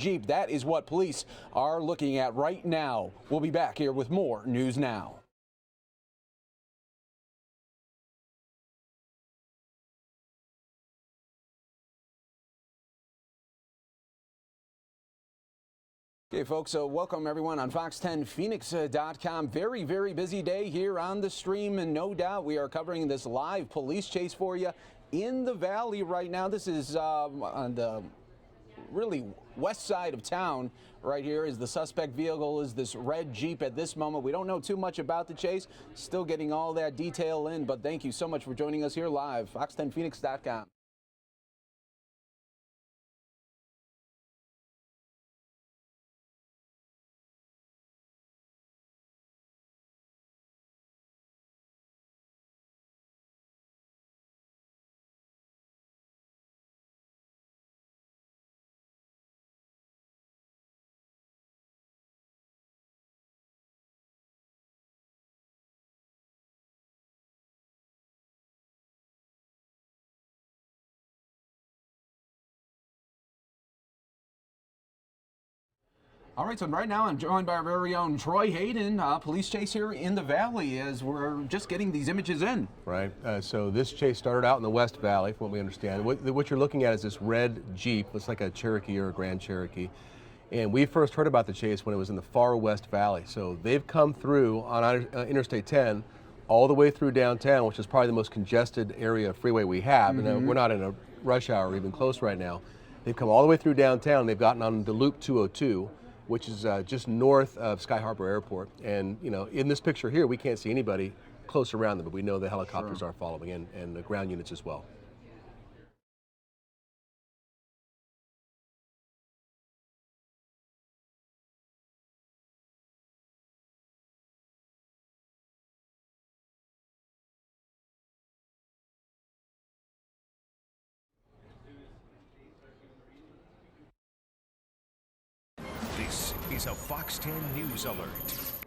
Jeep. That is what police are looking at right now. We'll be back here with more News Now. Okay, folks, so welcome everyone on Fox10Phoenix.com. Very, very busy day here on the stream, and no doubt we are covering this live police chase for you in the valley right now. This is on the really west side of town. Right here is the suspect vehicle, is this red Jeep at this moment. We don't know too much about the chase, still getting all that detail in, but thank you so much for joining us here live, Fox10Phoenix.com. All right, so right now I'm joined by our very own Troy Hayden, police chase here in the valley as we're just getting these images in. Right, so this chase started out in the West Valley, from what we understand. What you're looking at is this red Jeep, looks like a Cherokee or a Grand Cherokee. And we first heard about the chase when it was in the far West Valley. So they've come through on Interstate 10 all the way through downtown, which is probably the most congested area of freeway we have. And we're not in a rush hour or even close right now. They've come all the way through downtown. They've gotten on the Loop 202. Which is just north of Sky Harbor Airport. And, you know, in this picture here, we can't see anybody close around them, but we know the helicopters are following and the ground units as well. This is a Fox 10 News Alert.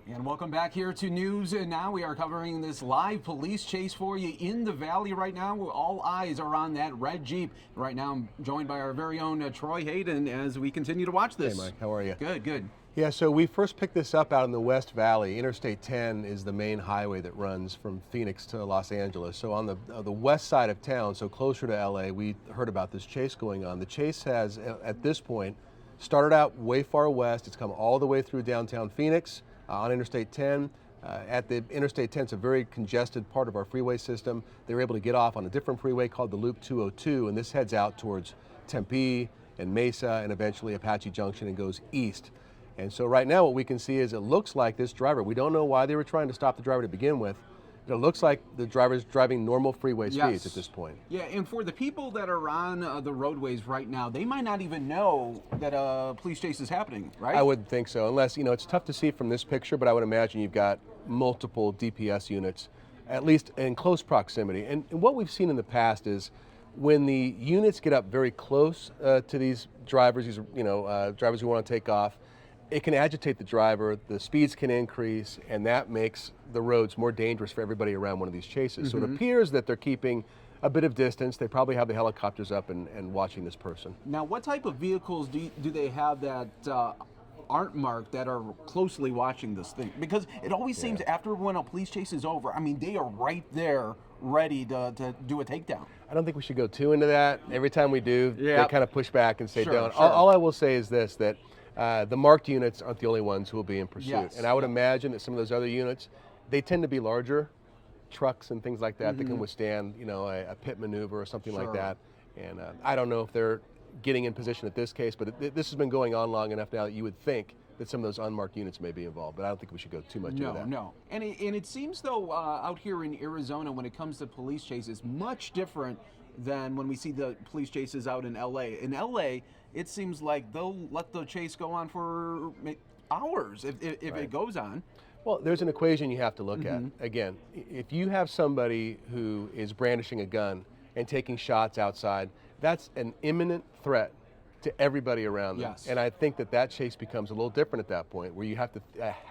And welcome back here to News Now. We are covering this live police chase for you in the valley right now. All eyes are on that red Jeep. Right now I'm joined by our very own Troy Hayden as we continue to watch this. Hey Mike, how are you? Good, good. Yeah, so we first picked this up out in the West Valley. Interstate 10 is the main highway that runs from Phoenix to Los Angeles. So on the west side of town, so closer to LA, we heard about this chase going on. The chase has, at this point, started out way far west. It's come all the way through downtown Phoenix on Interstate 10. At the Interstate 10, it's a very congested part of our freeway system. They were able to get off on a different freeway called the Loop 202, and this heads out towards Tempe and Mesa and eventually Apache Junction and goes east. And so right now what we can see is it looks like this driver, we don't know why they were trying to stop the driver to begin with. It looks like the driver is driving normal freeway speeds at this point. Yeah, and for the people that are on the roadways right now, they might not even know that a police chase is happening, right? I wouldn't think so, unless, you know, it's tough to see from this picture, but I would imagine you've got multiple DPS units, at least in close proximity. And what we've seen in the past is when the units get up very close to these drivers, drivers who want to take off, it can agitate the driver, the speeds can increase, and that makes the roads more dangerous for everybody around one of these chases. So it appears that they're keeping a bit of distance. They probably have the helicopters up and watching this person. Now, what type of vehicles do they have that aren't marked that are closely watching this thing? Because it always seems after when a police chase is over, I mean, they are right there ready to do a takedown. I don't think we should go too into that. Every time we do, they kind of push back and say don't. Sure. All I will say is this, that the marked units aren't the only ones who will be in pursuit. Yes. And I would imagine that some of those other units, they tend to be larger trucks and things like that that can withstand, you know, a pit maneuver or something like that. And I don't know if they're getting in position at this case, but this has been going on long enough now that you would think that some of those unmarked units may be involved, but I don't think we should go too much into that. No. And it seems though out here in Arizona when it comes to police chases, much different than when we see the police chases out in LA. In LA, it seems like they'll let the chase go on for hours if it goes on. Well, there's an equation you have to look at. Again, if you have somebody who is brandishing a gun and taking shots outside, that's an imminent threat to everybody around them. Yes. And I think that chase becomes a little different at that point, where you have to,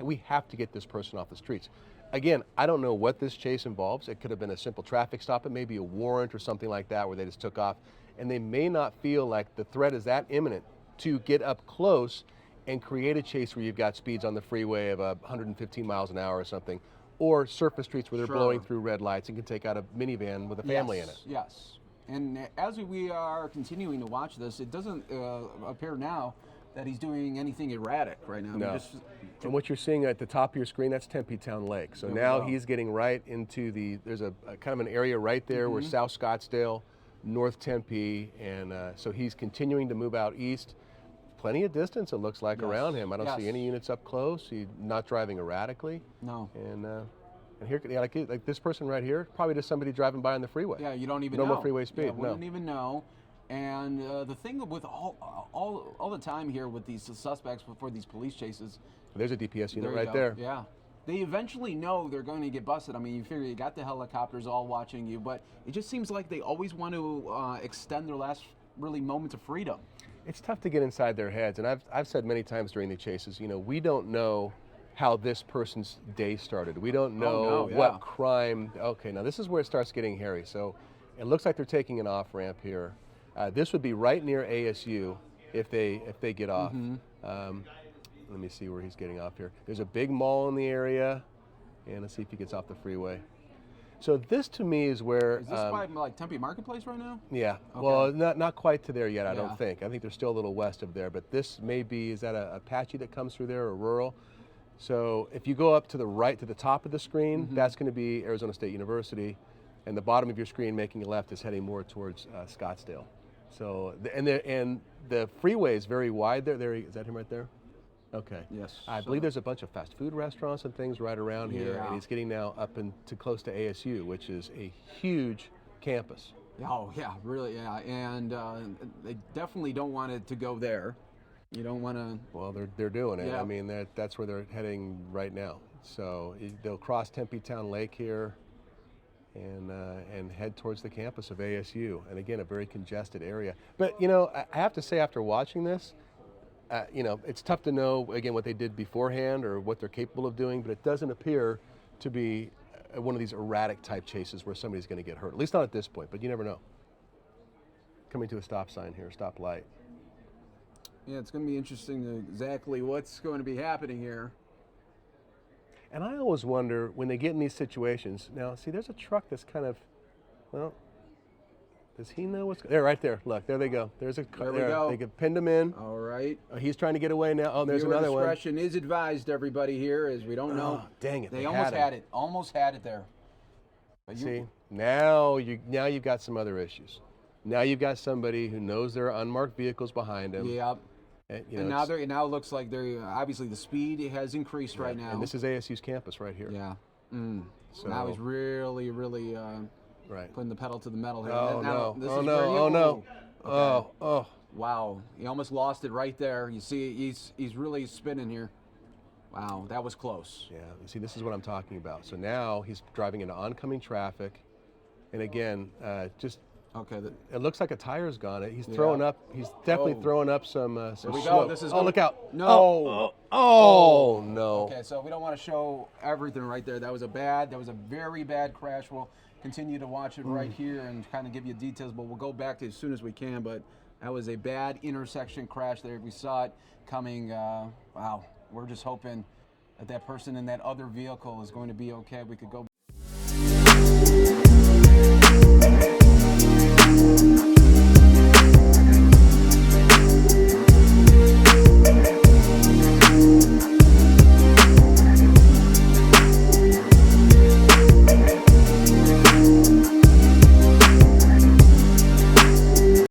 we have to get this person off the streets. Again, I don't know what this chase involves. It could have been a simple traffic stop, it may be a warrant or something like that where they just took off, and they may not feel like the threat is that imminent to get up close and create a chase where you've got speeds on the freeway of 115 miles an hour or something, or surface streets where they're blowing through red lights and can take out a minivan with a family in it. Yes. And as we are continuing to watch this, it doesn't appear now that he's doing anything erratic right now. No. And what you're seeing at the top of your screen, that's Tempe Town Lake. So now he's getting right into there's a kind of an area right there where South Scottsdale, North Tempe, and so he's continuing to move out east. Plenty of distance, it looks like, around him. I don't see any units up close. He's not driving erratically. No. And here, like this person right here, probably just somebody driving by on the freeway. Yeah, you don't even know. Normal freeway speed. Yeah, we don't even know. And the thing with all the time here with these suspects before these police chases. There's a DPS unit there right there. Yeah. They eventually know they're going to get busted. I mean, you figure you got the helicopters all watching you, but it just seems like they always want to extend their last really moment of freedom. It's tough to get inside their heads, and I've said many times during the chases, we don't know how this person's day started. We don't know what crime. Okay, now this is where it starts getting hairy. So it looks like they're taking an off ramp here. This would be right near ASU if they get off. Let me see where he's getting off here. There's a big mall in the area, and let's see if he gets off the freeway. So this to me is where... Is this by like Tempe Marketplace right now? Yeah, okay. Well, not quite to there yet, I don't think. I think they're still a little west of there, but this may be, is that a Apache that comes through there or rural? So if you go up to the right, to the top of the screen, that's going to be Arizona State University, and the bottom of your screen making a left is heading more towards Scottsdale. So, and the freeway is very wide there. Is that him right there? Okay. Yes. I believe there's a bunch of fast food restaurants and things right around here, and he's getting now up into close to ASU, which is a huge campus. Oh yeah, really, yeah, and they definitely don't want it to go there. You don't want to. Well, they're doing it. Yeah. I mean, that's where they're heading right now. So they'll cross Tempe Town Lake here, and head towards the campus of ASU. And again, a very congested area. But I have to say, after watching this, it's tough to know, again, what they did beforehand or what they're capable of doing, but it doesn't appear to be one of these erratic type chases where somebody's going to get hurt, at least not at this point, but you never know. Coming to a stop sign here, stop light. Yeah, it's going to be interesting to exactly what's going to be happening here. And I always wonder when they get in these situations, now, see, there's a truck that's kind of, well, does he know what's there? Right there. Look, there they go. There's a car. There we go. They can pinned him in. All right. He's trying to get away now. Oh, there's another one. Discretion is advised, everybody here, as we don't know. Oh, dang it! They almost had it. Almost had it there. But see, now you've got some other issues. Now you've got somebody who knows there are unmarked vehicles behind him. Yep. And now it looks like they're obviously the speed has increased right now. And this is ASU's campus right here. Yeah. So now he's really putting the pedal to the metal here. Oh, now, no. This Oh, is no. where you, Oh, no. Okay. Oh. Wow. He almost lost it right there. You see, he's really spinning here. Wow, that was close. Yeah. You see, this is what I'm talking about. So now he's driving into oncoming traffic, and again, just. Okay. It looks like a tire's gone. He's throwing up. He's definitely throwing up some There we smoke. go. This is look out! No. Oh, no. Okay, so we don't want to show everything right there. That was a very bad crash. We'll continue to watch it right here and kind of give you details, but we'll go back to it as soon as we can. But that was a bad intersection crash there. We saw it coming. Wow. We're just hoping that person in that other vehicle is going to be okay. We could go